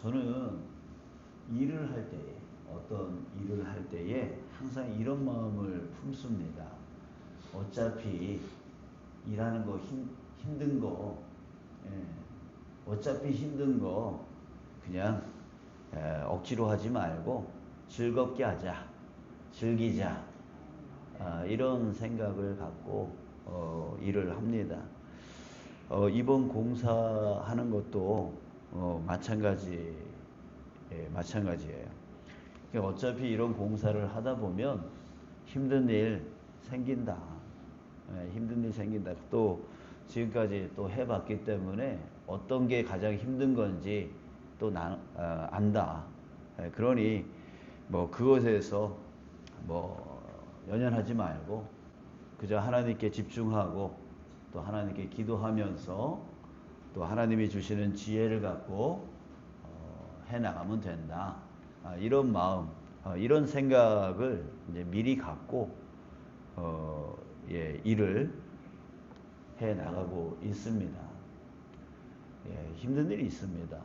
저는 일을 할 때에, 어떤 일을 할 때에 항상 이런 마음을 품습니다. 어차피 일하는 거 힘든 거, 예, 어차피 힘든 거 그냥 억지로 하지 말고 즐겁게 하자, 즐기자, 이런 생각을 갖고 일을 합니다. 이번 공사하는 것도 마찬가지예요. 그러니까 어차피 이런 공사를 하다 보면 힘든 일 생긴다. 힘든 일 생긴다. 또 지금까지 또 해봤기 때문에 어떤 게 가장 힘든 건지 또 안다. 그러니 뭐 그것에서 뭐 연연하지 말고 그저 하나님께 집중하고 또 하나님께 기도하면서 또 하나님이 주시는 지혜를 갖고 해나가면 된다. 이런 마음, 이런 생각을 이제 미리 갖고 일을 해나가고 있습니다. 힘든 일이 있습니다.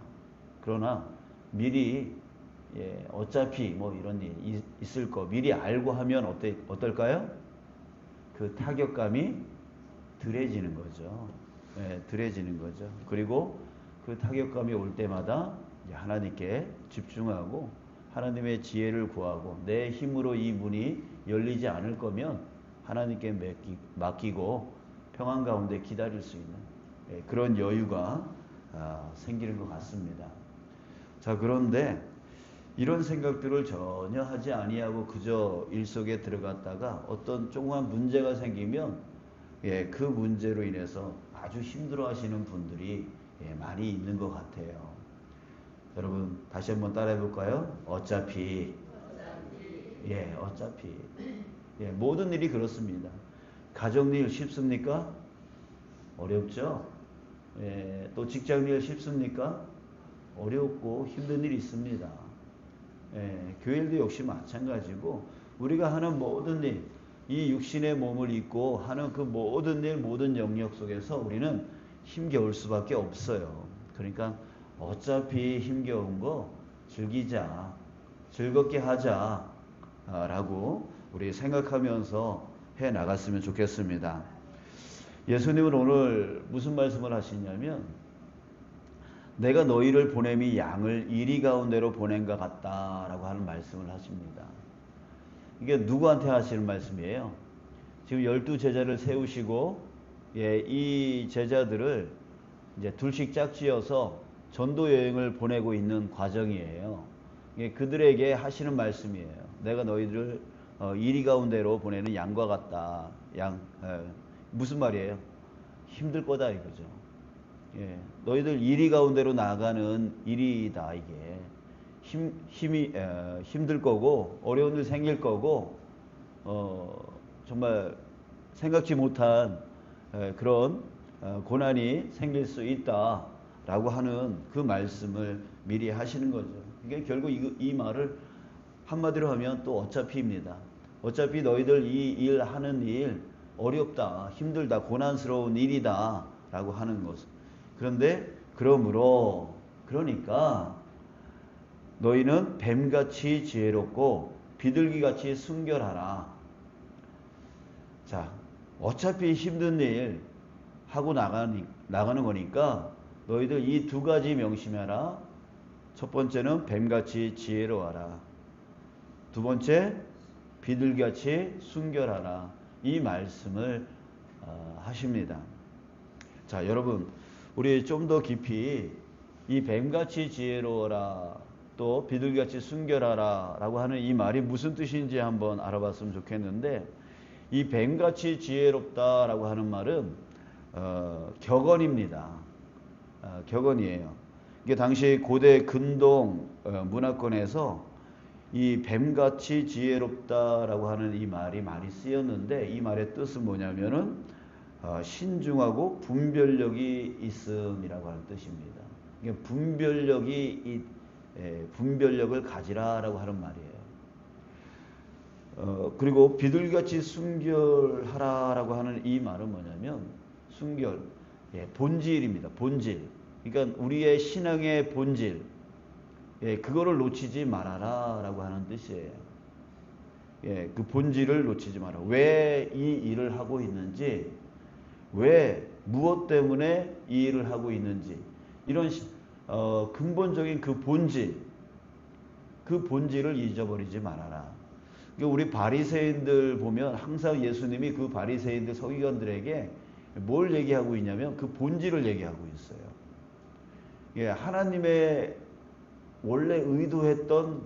그러나 미리 어차피 뭐 이런 일이 있을 거 미리 알고 하면 어떨까요? 그 타격감이 덜해지는 거죠. 덜해지는 거죠. 그리고 그 타격감이 올 때마다 하나님께 집중하고 하나님의 지혜를 구하고 내 힘으로 이 문이 열리지 않을 거면 하나님께 맡기고 평안 가운데 기다릴 수 있는 그런 여유가 생기는 것 같습니다. 자, 그런데 이런 생각들을 전혀 하지 아니하고 그저 일 속에 들어갔다가 어떤 조그만 문제가 생기면 그 문제로 인해서 아주 힘들어 하시는 분들이 많이 있는 것 같아요. 여러분 다시 한번 따라해 볼까요? 어차피. 모든 일이 그렇습니다. 가정일 쉽습니까? 어렵죠? 또 직장일 쉽습니까? 어렵고 힘든 일이 있습니다. 교회 일도 역시 마찬가지고 우리가 하는 모든 일, 이 육신의 몸을 입고 하는 그 모든 일, 모든 영역 속에서 우리는 힘겨울 수밖에 없어요. 그러니까 어차피 힘겨운 거 즐기자, 즐겁게 하자 라고 우리 생각하면서 해 나갔으면 좋겠습니다. 예수님은 오늘 무슨 말씀을 하시냐면 내가 너희를 보냄이 양을 이리 가운데로 보낸 것 같다라고 하는 말씀을 하십니다. 이게 누구한테 하시는 말씀이에요? 지금 12제자를 세우시고 이 제자들을 이제 둘씩 짝지어서 전도 여행을 보내고 있는 과정이에요. 그들에게 하시는 말씀이에요. 내가 너희들을 이리 가운데로 보내는 양과 같다. 무슨 말이에요? 힘들 거다 이거죠. 너희들 이리 가운데로 나가는 일이다 이게. 힘이 힘들 거고 어려운 일 생길 거고 정말 생각지 못한 그런 고난이 생길 수 있다라고 하는 그 말씀을 미리 하시는 거죠. 이게 결국 이 말을 한마디로 하면 또 어차피입니다. 어차피 너희들 이 일 하는 일 어렵다, 힘들다, 고난스러운 일이다 라고 하는 것. 그런데 그러니까 너희는 뱀같이 지혜롭고 비둘기같이 순결하라. 자, 어차피 힘든 일 하고 나가는 거니까 너희들 이 두 가지 명심해라. 첫 번째는 뱀같이 지혜로워라. 두 번째 비둘기같이 순결하라. 이 말씀을 하십니다. 자, 여러분 우리 좀 더 깊이 이 뱀같이 지혜로워라 또 비둘기같이 순결하라 라고 하는 이 말이 무슨 뜻인지 한번 알아봤으면 좋겠는데 이 뱀같이 지혜롭다 라고 하는 말은 격언입니다. 격언이에요. 이게 당시 고대 근동 문화권에서 이 뱀같이 지혜롭다 라고 하는 이 말이 많이 쓰였는데 이 말의 뜻은 뭐냐면은 신중하고 분별력이 있음이라고 하는 뜻입니다. 분별력을 가지라라고 하는 말이에요. 그리고 비둘기같이 순결하라라고 하는 이 말은 뭐냐면 본질입니다. 본질. 그러니까 우리의 신앙의 본질, 그거를 놓치지 말아라 라고 하는 뜻이에요. 그 본질을 놓치지 마라. 왜 이 일을 하고 있는지, 왜 무엇 때문에 이 일을 하고 있는지, 이런 근본적인 그 본질을 잊어버리지 말아라. 그러니까 우리 바리새인들 보면 항상 예수님이 그 바리새인들 서기관들에게 뭘 얘기하고 있냐면 그 본질을 얘기하고 있어요. 하나님의 원래 의도했던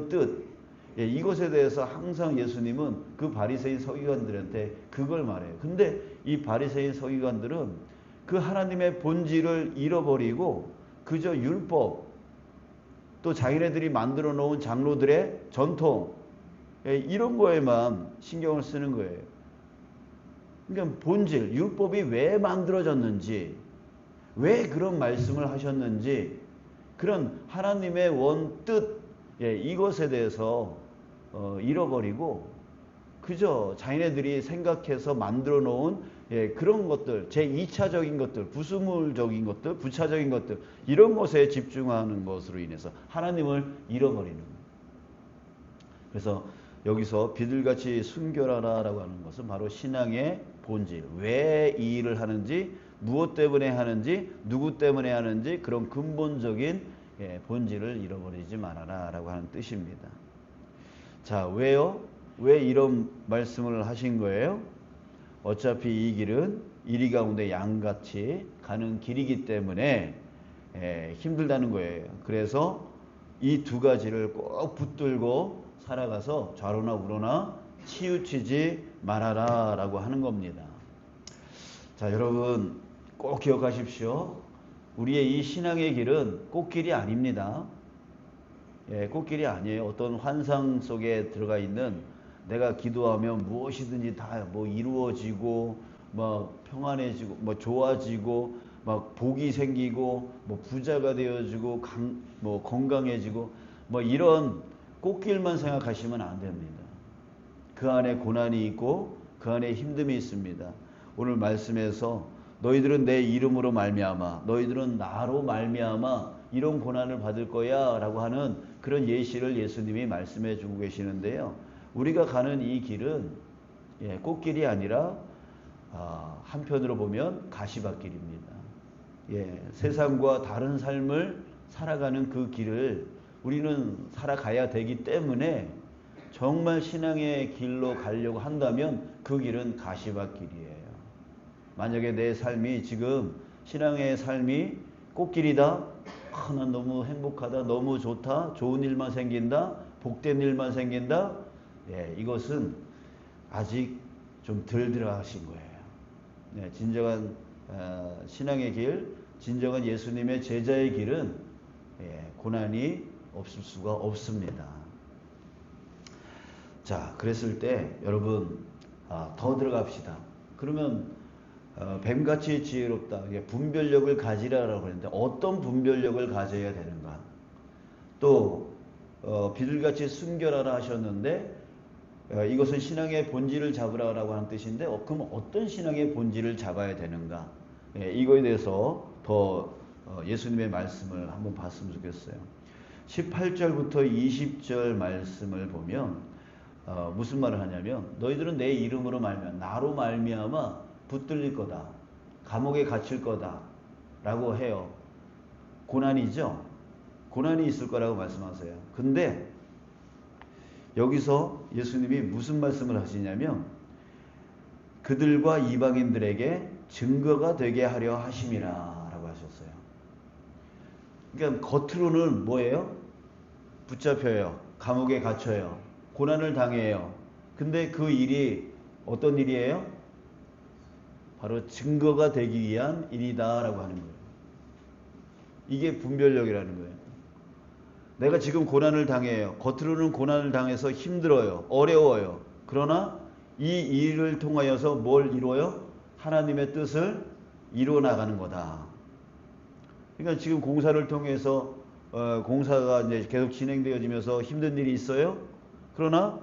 뜻, 이것에 대해서 항상 예수님은 그 바리새인 서기관들한테 그걸 말해요. 근데 이 바리새인 서기관들은 그 하나님의 본질을 잃어버리고 그저 율법, 또 자기네들이 만들어 놓은 장로들의 전통, 이런 거에만 신경을 쓰는 거예요. 그러니까 본질, 율법이 왜 만들어졌는지, 왜 그런 말씀을 하셨는지, 그런 하나님의 원뜻, 이것에 대해서 잃어버리고 그저 자기네들이 생각해서 만들어 놓은 그런 것들, 제2차적인 것들, 부수물적인 것들, 부차적인 것들, 이런 것에 집중하는 것으로 인해서 하나님을 잃어버리는 거예요. 그래서 여기서 비둘같이 순결하라 라고 하는 것은 바로 신앙의 본질, 왜 이 일을 하는지, 무엇 때문에 하는지, 누구 때문에 하는지, 그런 근본적인 본질을 잃어버리지 말아라 라고 하는 뜻입니다. 자, 왜요? 왜 이런 말씀을 하신 거예요? 어차피 이 길은 이리 가운데 양같이 가는 길이기 때문에 힘들다는 거예요. 그래서 이 두 가지를 꼭 붙들고 살아가서 좌로나 우로나 치우치지 말아라 라고 하는 겁니다. 자, 여러분 꼭 기억하십시오. 우리의 이 신앙의 길은 꽃길이 아닙니다. 꽃길이 아니에요. 어떤 환상 속에 들어가 있는 내가 기도하면 무엇이든지 다 뭐 이루어지고 뭐 평안해지고 뭐 좋아지고 막 복이 생기고 뭐 부자가 되어지고 뭐 건강해지고 뭐 이런 꽃길만 생각하시면 안 됩니다. 그 안에 고난이 있고 그 안에 힘듦이 있습니다. 오늘 말씀에서 너희들은 내 이름으로 말미암아, 너희들은 나로 말미암아 이런 고난을 받을 거야 라고 하는 그런 예시를 예수님이 말씀해 주고 계시는데요. 우리가 가는 이 길은 꽃길이 아니라 한편으로 보면 가시밭길입니다. 세상과 다른 삶을 살아가는 그 길을 우리는 살아가야 되기 때문에 정말 신앙의 길로 가려고 한다면 그 길은 가시밭길이에요. 만약에 내 삶이 지금 신앙의 삶이 꽃길이다, 난 너무 행복하다, 너무 좋다, 좋은 일만 생긴다, 복된 일만 생긴다, 이것은 아직 좀 덜 들어가신 거예요. 진정한 신앙의 길, 진정한 예수님의 제자의 길은 고난이 없을 수가 없습니다. 자, 그랬을 때 여러분 더 들어갑시다. 그러면 뱀같이 지혜롭다, 분별력을 가지라라고 했는데 어떤 분별력을 가져야 되는가? 또 비둘같이 순결하라 하셨는데 이것은 신앙의 본질을 잡으라라고 하는 뜻인데 그럼 어떤 신앙의 본질을 잡아야 되는가? 이거에 대해서 더 예수님의 말씀을 한번 봤으면 좋겠어요. 18절부터 20절 말씀을 보면 무슨 말을 하냐면 너희들은 내 이름으로 말미암아 나로 말미암아 붙들릴 거다, 감옥에 갇힐 거다 라고 해요. 고난이죠. 고난이 있을 거라고 말씀하세요. 근데 여기서 예수님이 무슨 말씀을 하시냐면 그들과 이방인들에게 증거가 되게 하려 하심이라 라고 하셨어요. 그러니까 겉으로는 뭐예요? 붙잡혀요, 감옥에 갇혀요, 고난을 당해요. 근데 그 일이 어떤 일이에요? 바로 증거가 되기 위한 일이다 라고 하는 거예요. 이게 분별력이라는 거예요. 내가 지금 고난을 당해요. 겉으로는 고난을 당해서 힘들어요, 어려워요. 그러나 이 일을 통하여서 뭘 이루어요? 하나님의 뜻을 이루어 나가는 거다. 그러니까 지금 공사를 통해서 공사가 이제 계속 진행되어지면서 힘든 일이 있어요. 그러나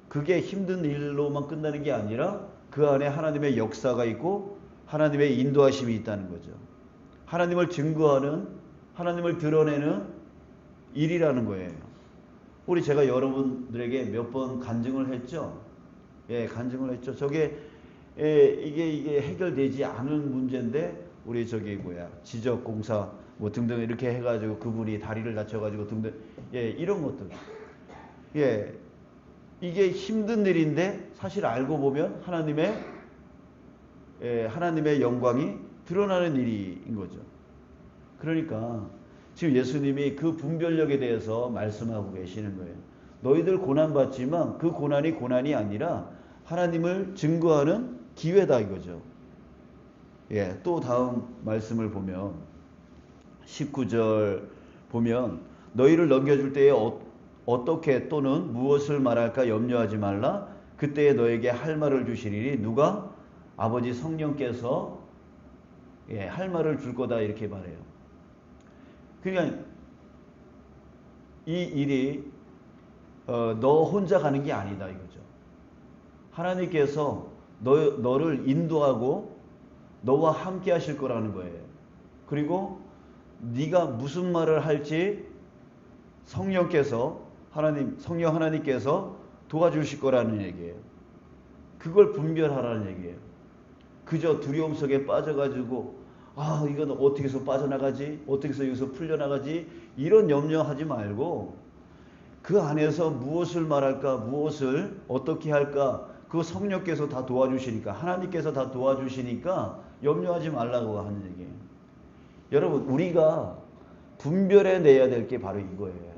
그게 힘든 일로만 끝나는 게 아니라 그 안에 하나님의 역사가 있고 하나님의 인도하심이 있다는 거죠. 하나님을 증거하는, 하나님을 드러내는 일이라는 거예요. 우리 제가 여러분들에게 몇 번 간증을 했죠. 예, 간증을 했죠. 저게 이게 해결되지 않은 문제인데 우리 지적공사 뭐 등등 이렇게 해가지고 그분이 다리를 다쳐가지고 등등 이런 것들 이게 힘든 일인데 사실 알고 보면 하나님의 영광이 드러나는 일인 거죠. 그러니까 지금 예수님이 그 분별력에 대해서 말씀하고 계시는 거예요. 너희들 고난받지만 그 고난이 아니라 하나님을 증거하는 기회다 이거죠. 또 다음 말씀을 보면 19절 보면 너희를 넘겨줄 때에 어떻게 또는 무엇을 말할까 염려하지 말라. 그때에 너에게 할 말을 주시리니 누가? 아버지 성령께서 할 말을 줄 거다 이렇게 말해요. 그러니까 이 일이 너 혼자 가는 게 아니다 이거죠. 하나님께서 너를 인도하고 너와 함께 하실 거라는 거예요. 그리고 네가 무슨 말을 할지 성령 하나님께서 도와주실 거라는 얘기예요. 그걸 분별하라는 얘기예요. 그저 두려움 속에 빠져가지고 이건 어떻게 해서 빠져나가지? 어떻게 해서 여기서 풀려나가지? 이런 염려하지 말고 그 안에서 무엇을 말할까? 무엇을 어떻게 할까? 그 성령께서 다 도와주시니까 하나님께서 다 도와주시니까 염려하지 말라고 하는 얘기예요. 여러분 우리가 분별해내야 될 게 바로 이거예요.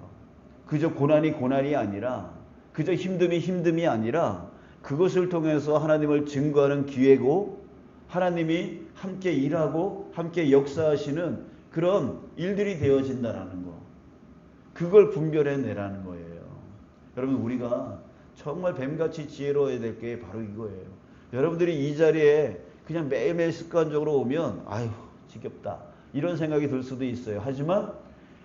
그저 고난이 아니라 그저 힘듦이 아니라 그것을 통해서 하나님을 증거하는 기회고 하나님이 함께 일하고 함께 역사하시는 그런 일들이 되어진다라는 거. 그걸 분별해내라는 거예요. 여러분 우리가 정말 뱀같이 지혜로워야 될 게 바로 이거예요. 여러분들이 이 자리에 그냥 매일매일 습관적으로 오면 아유 지겹다 이런 생각이 들 수도 있어요. 하지만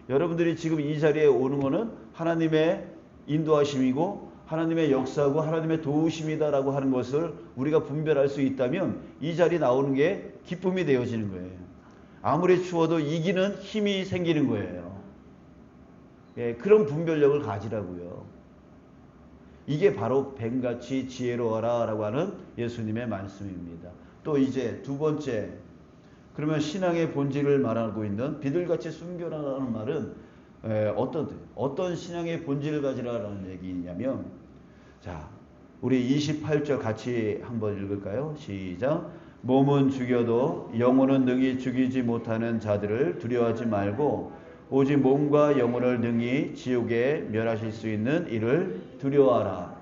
여러분들이 지금 이 자리에 오는 거는 하나님의 인도하심이고 하나님의 역사고 하나님의 도우심이다라고 하는 것을 우리가 분별할 수 있다면 이 자리에 나오는 게 기쁨이 되어지는 거예요. 아무리 추워도 이기는 힘이 생기는 거예요. 그런 분별력을 가지라고요. 이게 바로 뱀같이 지혜로워라 라고 하는 예수님의 말씀입니다. 또 이제 두 번째, 그러면 신앙의 본질을 말하고 있는 비둘같이 숨겨라라는 말은 어떤 신앙의 본질을 가지라라는 얘기냐면, 자, 우리 28절 같이 한번 읽을까요? 시작. 몸은 죽여도 영혼은 능히 죽이지 못하는 자들을 두려워하지 말고 오직 몸과 영혼을 능히 지옥에 멸하실 수 있는 이를 두려워하라.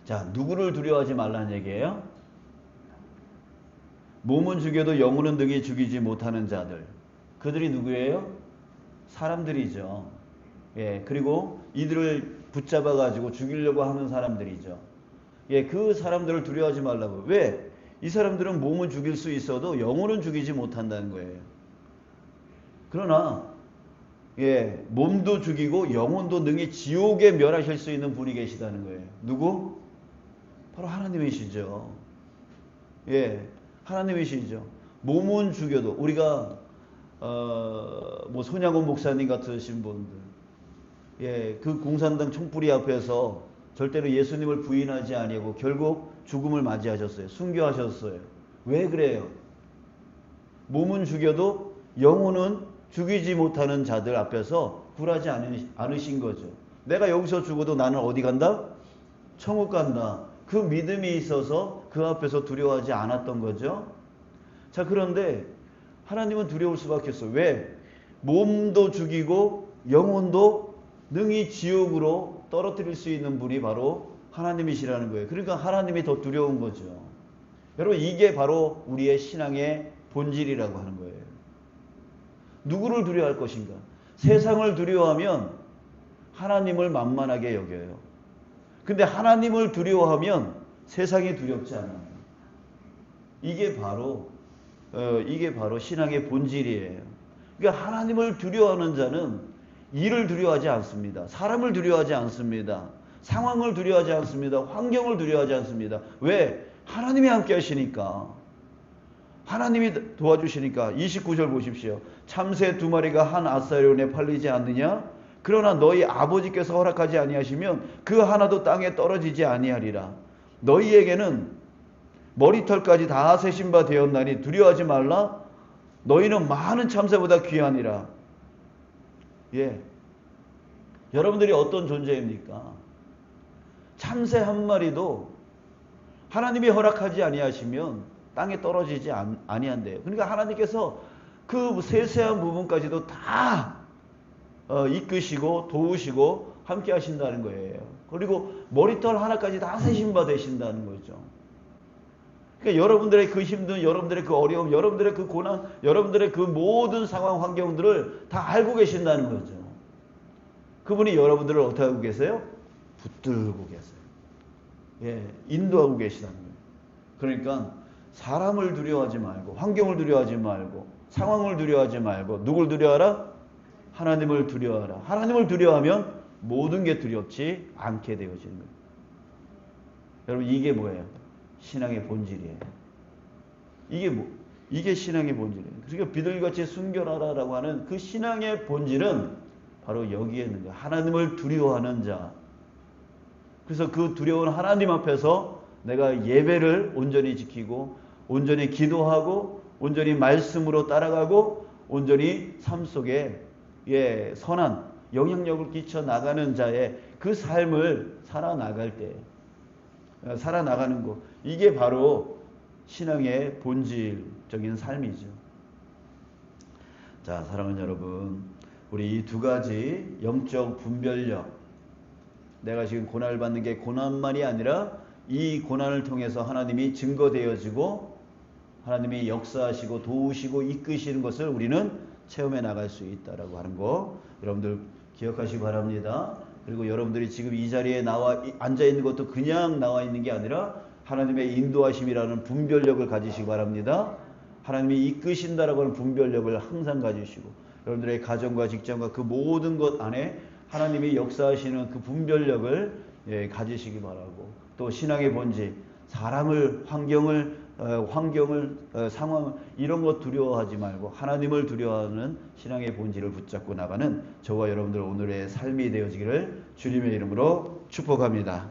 자, 누구를 두려워하지 말라는 얘기예요? 몸은 죽여도 영혼은 능히 죽이지 못하는 자들. 그들이 누구예요? 사람들이죠. 그리고 이들을 붙잡아 가지고 죽이려고 하는 사람들이죠. 그 사람들을 두려워하지 말라고. 왜? 이 사람들은 몸은 죽일 수 있어도 영혼은 죽이지 못한다는 거예요. 그러나 몸도 죽이고 영혼도 능히 지옥에 멸하실 수 있는 분이 계시다는 거예요. 누구? 바로 하나님이시죠. 하나님이시죠. 몸은 죽여도 우리가 뭐 손양원 목사님 같으신 분들, 그 공산당 총뿌리 앞에서 절대로 예수님을 부인하지 아니하고 결국 죽음을 맞이하셨어요. 순교하셨어요. 왜 그래요? 몸은 죽여도 영혼은 죽이지 못하는 자들 앞에서 굴하지 않으신 거죠. 내가 여기서 죽어도 나는 어디 간다? 천국 간다. 그 믿음이 있어서 그 앞에서 두려워하지 않았던 거죠. 자, 그런데 하나님은 두려울 수밖에 없어요. 왜? 몸도 죽이고 영혼도 능히 지옥으로 떨어뜨릴 수 있는 분이 바로 하나님이시라는 거예요. 그러니까 하나님이 더 두려운 거죠. 여러분, 이게 바로 우리의 신앙의 본질이라고 하는 거예요. 누구를 두려워할 것인가? 세상을 두려워하면 하나님을 만만하게 여겨요. 근데 하나님을 두려워하면 세상이 두렵지 않아요. 이게 바로 신앙의 본질이에요. 그러니까 하나님을 두려워하는 자는 일을 두려워하지 않습니다. 사람을 두려워하지 않습니다. 상황을 두려워하지 않습니다. 환경을 두려워하지 않습니다. 왜? 하나님이 함께 하시니까. 하나님이 도와주시니까 29절 보십시오. 참새 2마리가 한 아사리온에 팔리지 않느냐? 그러나 너희 아버지께서 허락하지 아니하시면 그 하나도 땅에 떨어지지 아니하리라. 너희에게는 머리털까지 다 세신 바 되었나니 두려워하지 말라. 너희는 많은 참새보다 귀하니라. 예, 여러분들이 어떤 존재입니까? 참새 한 마리도 하나님이 허락하지 아니하시면 땅에 떨어지지 아니한대요. 그러니까 하나님께서 그 세세한 부분까지도 다 이끄시고 도우시고 함께 하신다는 거예요. 그리고 머리털 하나까지 다 세신 바 되신다는 거죠. 그러니까 여러분들의 그 힘든, 여러분들의 그 어려움, 여러분들의 그 고난, 여러분들의 그 모든 상황 환경들을 다 알고 계신다는 거죠. 그분이 여러분들을 어떻게 하고 계세요? 붙들고 계세요. 예, 인도하고 계시다는 거예요. 그러니까 사람을 두려워하지 말고, 환경을 두려워하지 말고, 상황을 두려워하지 말고, 누굴 두려워하라? 하나님을 두려워하라. 하나님을 두려워하면 모든 게 두렵지 않게 되어지는 거예요. 여러분, 이게 뭐예요? 신앙의 본질이에요. 이게 신앙의 본질이에요. 그러니까 비둘기같이 순결하라라고 하는 그 신앙의 본질은 바로 여기에 있는 거예요. 하나님을 두려워하는 자. 그래서 그 두려운 하나님 앞에서 내가 예배를 온전히 지키고 온전히 기도하고 온전히 말씀으로 따라가고 온전히 삶 속에 선한 영향력을 끼쳐 나가는 자의 그 삶을 살아나갈 때 살아나가는 것, 이게 바로 신앙의 본질적인 삶이죠. 자, 사랑하는 여러분, 우리 이 2가지 영적 분별력, 내가 지금 고난을 받는 게 고난만이 아니라 이 고난을 통해서 하나님이 증거되어지고 하나님이 역사하시고 도우시고 이끄시는 것을 우리는 체험해 나갈 수 있다라고 하는 거 여러분들 기억하시기 바랍니다. 그리고 여러분들이 지금 이 자리에 나와 앉아 있는 것도 그냥 나와 있는 게 아니라 하나님의 인도하심이라는 분별력을 가지시기 바랍니다. 하나님이 이끄신다라고 하는 분별력을 항상 가지시고 여러분들의 가정과 직장과 그 모든 것 안에 하나님이 역사하시는 그 분별력을 가지시기 바라고, 또 신앙의 본질, 사람을, 환경을, 상황, 이런 것 두려워하지 말고 하나님을 두려워하는 신앙의 본질을 붙잡고 나가는 저와 여러분들 오늘의 삶이 되어지기를 주님의 이름으로 축복합니다.